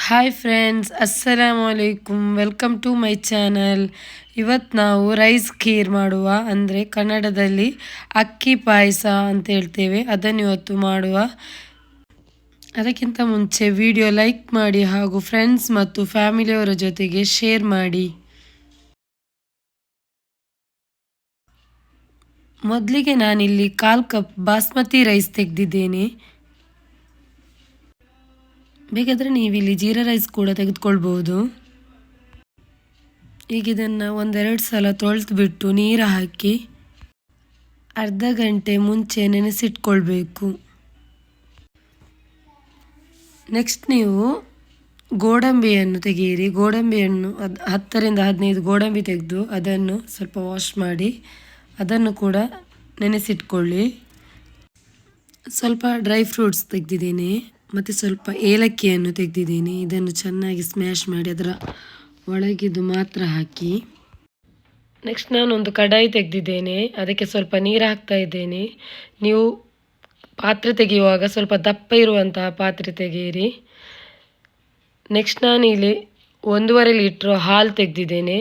Hi friends, ಅಸ್ಸಲಾಮು ಅಲೈಕುಮ್. Welcome to my channel. ಇವತ್ತು ನಾವು ರೈಸ್ ಖೀರ್ ಮಾಡುವ, ಅಂದರೆ ಕನ್ನಡದಲ್ಲಿ ಅಕ್ಕಿ ಪಾಯಸ ಅಂತ ಹೇಳ್ತೇವೆ, ಅದನ್ನು ಇವತ್ತು ಮಾಡುವ. ಅದಕ್ಕಿಂತ ಮುಂಚೆ ವಿಡಿಯೋ ಲೈಕ್ ಮಾಡಿ ಹಾಗೂ ಫ್ರೆಂಡ್ಸ್ ಮತ್ತು ಫ್ಯಾಮಿಲಿಯವರ ಜೊತೆಗೆ ಶೇರ್ ಮಾಡಿ. ಮೊದಲಿಗೆ ನಾನಿಲ್ಲಿ 1/4 ಕಪ್ ಬಾಸ್ಮತಿ ರೈಸ್ ತೆಗೆದಿದ್ದೇನೆ. ಬೇಕಾದರೆ ನೀವಿಲ್ಲಿ ಜೀರಾ ರೈಸ್ ಕೂಡ ತೆಗೆದುಕೊಳ್ಬೋದು. ಈಗ ಇದನ್ನು 1-2 ಸಲ ತೊಳೆದ್ಬಿಟ್ಟು ನೀರು ಹಾಕಿ ಅರ್ಧ ಗಂಟೆ ಮುಂಚೆ ನೆನೆಸಿಟ್ಕೊಳ್ಬೇಕು. ನೆಕ್ಸ್ಟ್ ನೀವು ಗೋಡಂಬಿಯನ್ನು ತೆಗೆಯಿರಿ. ಗೋಡಂಬಿಯನ್ನು 10-15 ಗೋಡಂಬಿ ತೆಗೆದು ಅದನ್ನು ಸ್ವಲ್ಪ ವಾಶ್ ಮಾಡಿ ಅದನ್ನು ಕೂಡ ನೆನೆಸಿಟ್ಕೊಳ್ಳಿ. ಸ್ವಲ್ಪ ಡ್ರೈ ಫ್ರೂಟ್ಸ್ ತೆಗೆದಿದ್ದೇನೆ ಮತ್ತು ಸ್ವಲ್ಪ ಏಲಕ್ಕಿಯನ್ನು ತೆಗೆದಿದ್ದೀನಿ. ಇದನ್ನು ಚೆನ್ನಾಗಿ ಸ್ಮ್ಯಾಶ್ ಮಾಡಿ ಅದರ ಒಳಗಿದ್ದು ಮಾತ್ರ ಹಾಕಿ. ನೆಕ್ಸ್ಟ್ ನಾನೊಂದು ಕಡಾಯಿ ತೆಗೆದಿದ್ದೇನೆ, ಅದಕ್ಕೆ ಸ್ವಲ್ಪ ನೀರು ಹಾಕ್ತಾ ಇದ್ದೇನೆ. ನೀವು ಪಾತ್ರೆ ತೆಗೆಯುವಾಗ ಸ್ವಲ್ಪ ದಪ್ಪ ಇರುವಂತಹ ಪಾತ್ರೆ ತೆಗೆಯಿರಿ. ನೆಕ್ಸ್ಟ್ ನಾನಿಲ್ಲಿ 1.5 ಲೀಟ್ರ್ ಹಾಲು ತೆಗೆದಿದ್ದೇನೆ.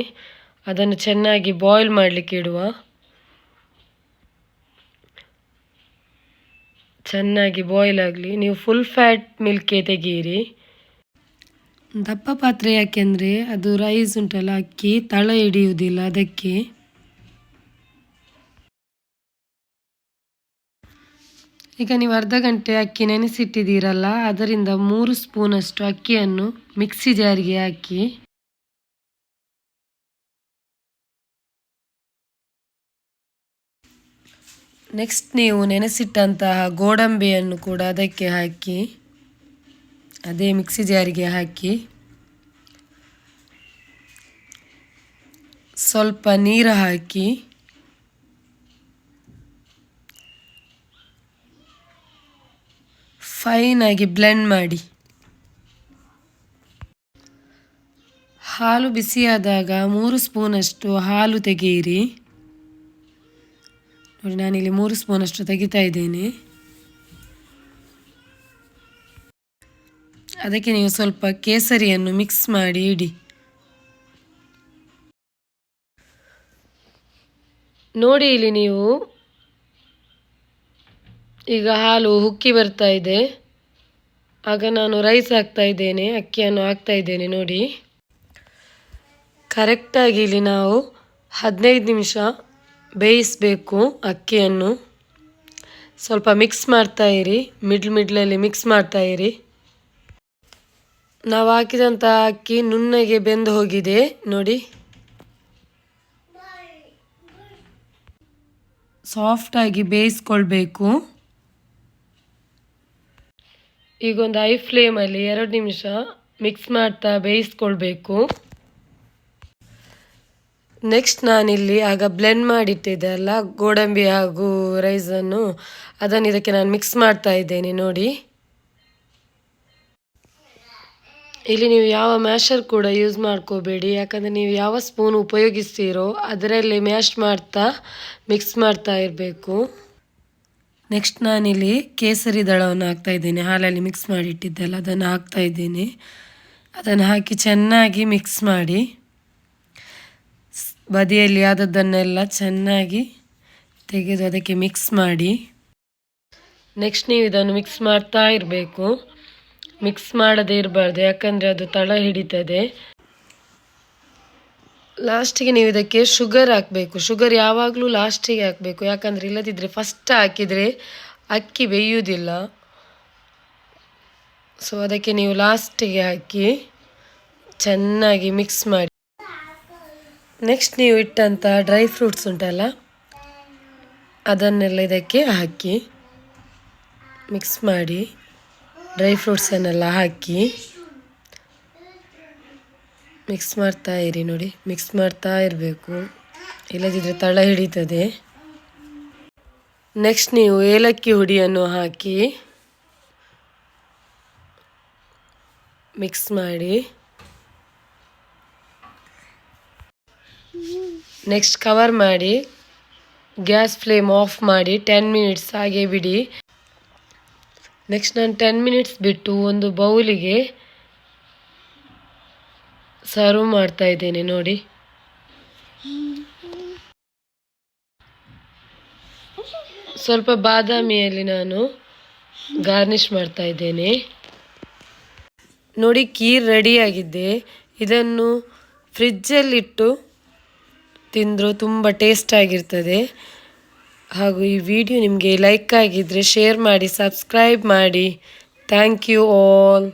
ಅದನ್ನು ಚೆನ್ನಾಗಿ ಬಾಯ್ಲ್ ಮಾಡಲಿಕ್ಕೆ ಇಡುವ. ಚೆನ್ನಾಗಿ ಬಾಯ್ಲ್ ಆಗಲಿ. ನೀವು ಫುಲ್ ಫ್ಯಾಟ್ ಮಿಲ್ಕೇ ತೆಗೆಯಿರಿ. ದಪ್ಪ ಪಾತ್ರೆ ಯಾಕೆಂದರೆ ಅದು ರೈಸ್ ಉಂಟಲ್ಲ, ಅಕ್ಕಿ ತಳ ಹಿಡಿಯುವುದಿಲ್ಲ, ಅದಕ್ಕೆ. ಈಗ ನೀವು ಅರ್ಧ ಗಂಟೆ ಅಕ್ಕಿ ನೆನೆಸಿಟ್ಟಿದ್ದೀರಲ್ಲ, ಅದರಿಂದ 3 ಸ್ಪೂನಷ್ಟು ಅಕ್ಕಿಯನ್ನು ಮಿಕ್ಸಿ ಜಾರಿಗೆ ಹಾಕಿ. ನೆಕ್ಸ್ಟ್ ನೀವು ನೆನೆಸಿಟ್ಟಂತಹ ಗೋಡಂಬಿಯನ್ನು ಕೂಡ ಅದಕ್ಕೆ ಹಾಕಿ, ಅದೇ ಮಿಕ್ಸಿ ಜಾರಿಗೆ ಹಾಕಿ. ಸ್ವಲ್ಪ ನೀರು ಹಾಕಿ ಫೈನಾಗಿ ಬ್ಲೆಂಡ್ ಮಾಡಿ. ಹಾಲು ಬಿಸಿಯಾದಾಗ 3 ಸ್ಪೂನಷ್ಟು ಹಾಲು ತೆಗೆಯಿರಿ. ನೋಡಿ, ನಾನಿಲ್ಲಿ 3 ಸ್ಪೂನಷ್ಟು ತೆಗಿತಾ ಇದ್ದೇನೆ. ಅದಕ್ಕೆ ನೀವು ಸ್ವಲ್ಪ ಕೇಸರಿಯನ್ನು ಮಿಕ್ಸ್ ಮಾಡಿ ಇಡಿ. ನೋಡಿ, ಇಲ್ಲಿ ನೀವು ಈಗ ಹಾಲು ಉಕ್ಕಿ ಬರ್ತಾ ಇದೆ. ಆಗ ನಾನು ರೈಸ್ ಹಾಕ್ತಾ ಇದ್ದೇನೆ, ಅಕ್ಕಿಯನ್ನು ಹಾಕ್ತಾ ಇದ್ದೇನೆ. ನೋಡಿ, ಕರೆಕ್ಟಾಗಿ ಇಲ್ಲಿ ನಾವು 15 ನಿಮಿಷ ಬೇಯಿಸಬೇಕು ಅಕ್ಕಿಯನ್ನು. ಸ್ವಲ್ಪ ಮಿಕ್ಸ್ ಮಾಡ್ತಾ ಇರಿ, ಮಿಡ್ಲಲ್ಲಿ ಮಿಕ್ಸ್ ಮಾಡ್ತಾ ಇರಿ. ನಾವು ಹಾಕಿದಂಥ ಅಕ್ಕಿ ನುಣ್ಣಗೆ ಬೆಂದು ಹೋಗಿದೆ ನೋಡಿ. ಸಾಫ್ಟಾಗಿ ಬೇಯಿಸ್ಕೊಳ್ಬೇಕು. ಈಗ ಒಂದು ಹೈ ಫ್ಲೇಮಲ್ಲಿ 2 ನಿಮಿಷ ಮಿಕ್ಸ್ ಮಾಡ್ತಾ ಬೇಯಿಸ್ಕೊಳ್ಬೇಕು. ನೆಕ್ಸ್ಟ್ ನಾನಿಲ್ಲಿ ಆಗ ಬ್ಲೆಂಡ್ ಮಾಡಿಟ್ಟಿದ್ದೆ ಅಲ್ಲ ಗೋಡಂಬಿ ಹಾಗೂ ರೈಸನ್ನು, ಅದನ್ನು ಇದಕ್ಕೆ ನಾನು ಮಿಕ್ಸ್ ಮಾಡ್ತಾ ಇದ್ದೇನೆ. ನೋಡಿ, ಇಲ್ಲಿ ನೀವು ಯಾವ ಮ್ಯಾಶರ್ ಕೂಡ ಯೂಸ್ ಮಾಡ್ಕೋಬೇಡಿ, ಯಾಕಂದರೆ ನೀವು ಯಾವ ಸ್ಪೂನ್ ಉಪಯೋಗಿಸ್ತೀರೋ ಅದರಲ್ಲಿ ಮ್ಯಾಶ್ ಮಾಡ್ತಾ ಮಿಕ್ಸ್ ಮಾಡ್ತಾ ಇರಬೇಕು. ನೆಕ್ಸ್ಟ್ ನಾನಿಲ್ಲಿ ಕೇಸರಿ ದಳವನ್ನು ಹಾಕ್ತಾ ಇದ್ದೇನೆ. ಹಾಲಲ್ಲಿ ಮಿಕ್ಸ್ ಮಾಡಿಟ್ಟಿದ್ದೆಲ್ಲ ಅದನ್ನು ಹಾಕ್ತಾ ಇದ್ದೇನೆ. ಅದನ್ನು ಹಾಕಿ ಚೆನ್ನಾಗಿ ಮಿಕ್ಸ್ ಮಾಡಿ, ಬದಿಯಲ್ಲಿ ಆದದ್ದನ್ನೆಲ್ಲ ಚೆನ್ನಾಗಿ ತೆಗೆದು ಅದಕ್ಕೆ ಮಿಕ್ಸ್ ಮಾಡಿ. ನೆಕ್ಸ್ಟ್ ನೀವು ಇದನ್ನು ಮಿಕ್ಸ್ ಮಾಡ್ತಾ ಇರಬೇಕು. ಮಿಕ್ಸ್ ಮಾಡದೇ ಇರಬಾರ್ದು, ಯಾಕಂದರೆ ಅದು ತಳ ಹಿಡಿತದೆ. ಲಾಸ್ಟಿಗೆ ನೀವು ಇದಕ್ಕೆ ಶುಗರ್ ಹಾಕಬೇಕು. ಶುಗರ್ ಯಾವಾಗಲೂ ಲಾಸ್ಟಿಗೆ ಹಾಕಬೇಕು, ಯಾಕಂದರೆ ಇಲ್ಲದಿದ್ದರೆ ಫಸ್ಟ್ ಹಾಕಿದರೆ ಅಕ್ಕಿ ಬೇಯುವುದಿಲ್ಲ. ಸೊ ಅದಕ್ಕೆ ನೀವು ಲಾಸ್ಟಿಗೆ ಹಾಕಿ ಚೆನ್ನಾಗಿ ಮಿಕ್ಸ್ ಮಾಡಿ. ನೆಕ್ಸ್ಟ್ ನೀವು ಇಟ್ಟಂಥ ಡ್ರೈ ಫ್ರೂಟ್ಸ್ ಉಂಟಲ್ಲ, ಅದನ್ನೆಲ್ಲ ಇದಕ್ಕೆ ಹಾಕಿ ಮಿಕ್ಸ್ ಮಾಡಿ. ಡ್ರೈ ಫ್ರೂಟ್ಸನ್ನೆಲ್ಲ ಹಾಕಿ ಮಿಕ್ಸ್ ಮಾಡ್ತಾ ಇರಿ. ನೋಡಿ, ಮಿಕ್ಸ್ ಮಾಡ್ತಾ ಇರಬೇಕು, ಇಲ್ಲದಿದ್ದರೆ ತಳ ಹಿಡಿತದೆ. ನೆಕ್ಸ್ಟ್ ನೀವು ಏಲಕ್ಕಿ ಹುಡಿಯನ್ನು ಹಾಕಿ ಮಿಕ್ಸ್ ಮಾಡಿ. ನೆಕ್ಸ್ಟ್ ಕವರ್ ಮಾಡಿ ಗ್ಯಾಸ್ ಫ್ಲೇಮ್ ಆಫ್ ಮಾಡಿ 10 ಮಿನಿಟ್ಸ್ ಹಾಗೆ ಬಿಡಿ. ನೆಕ್ಸ್ಟ್ ನಾನು 10 ಮಿನಿಟ್ಸ್ ಬಿಟ್ಟು ಒಂದು ಬೌಲಿಗೆ ಸರ್ವ್ ಮಾಡ್ತಾ ಇದ್ದೇನೆ ನೋಡಿ. ಸ್ವಲ್ಪ ಬಾದಾಮಿಯಲ್ಲಿ ನಾನು ಗಾರ್ನಿಷ್ ಮಾಡ್ತಾ ಇದ್ದೇನೆ ನೋಡಿ. ಖೀರ್ ರೆಡಿಯಾಗಿದೆ. ಇದನ್ನು ಫ್ರಿಜ್ಜಲ್ಲಿಟ್ಟು ತಿಂದರೂ ತುಂಬ ಟೇಸ್ಟ್ ಆಗಿರ್ತದೆ. ಹಾಗೂ ಈ ವಿಡಿಯೋ ನಿಮಗೆ ಲೈಕ್ ಆಗಿದ್ದರೆ ಶೇರ್ ಮಾಡಿ, ಸಬ್ಸ್ಕ್ರೈಬ್ ಮಾಡಿ. Thank you all.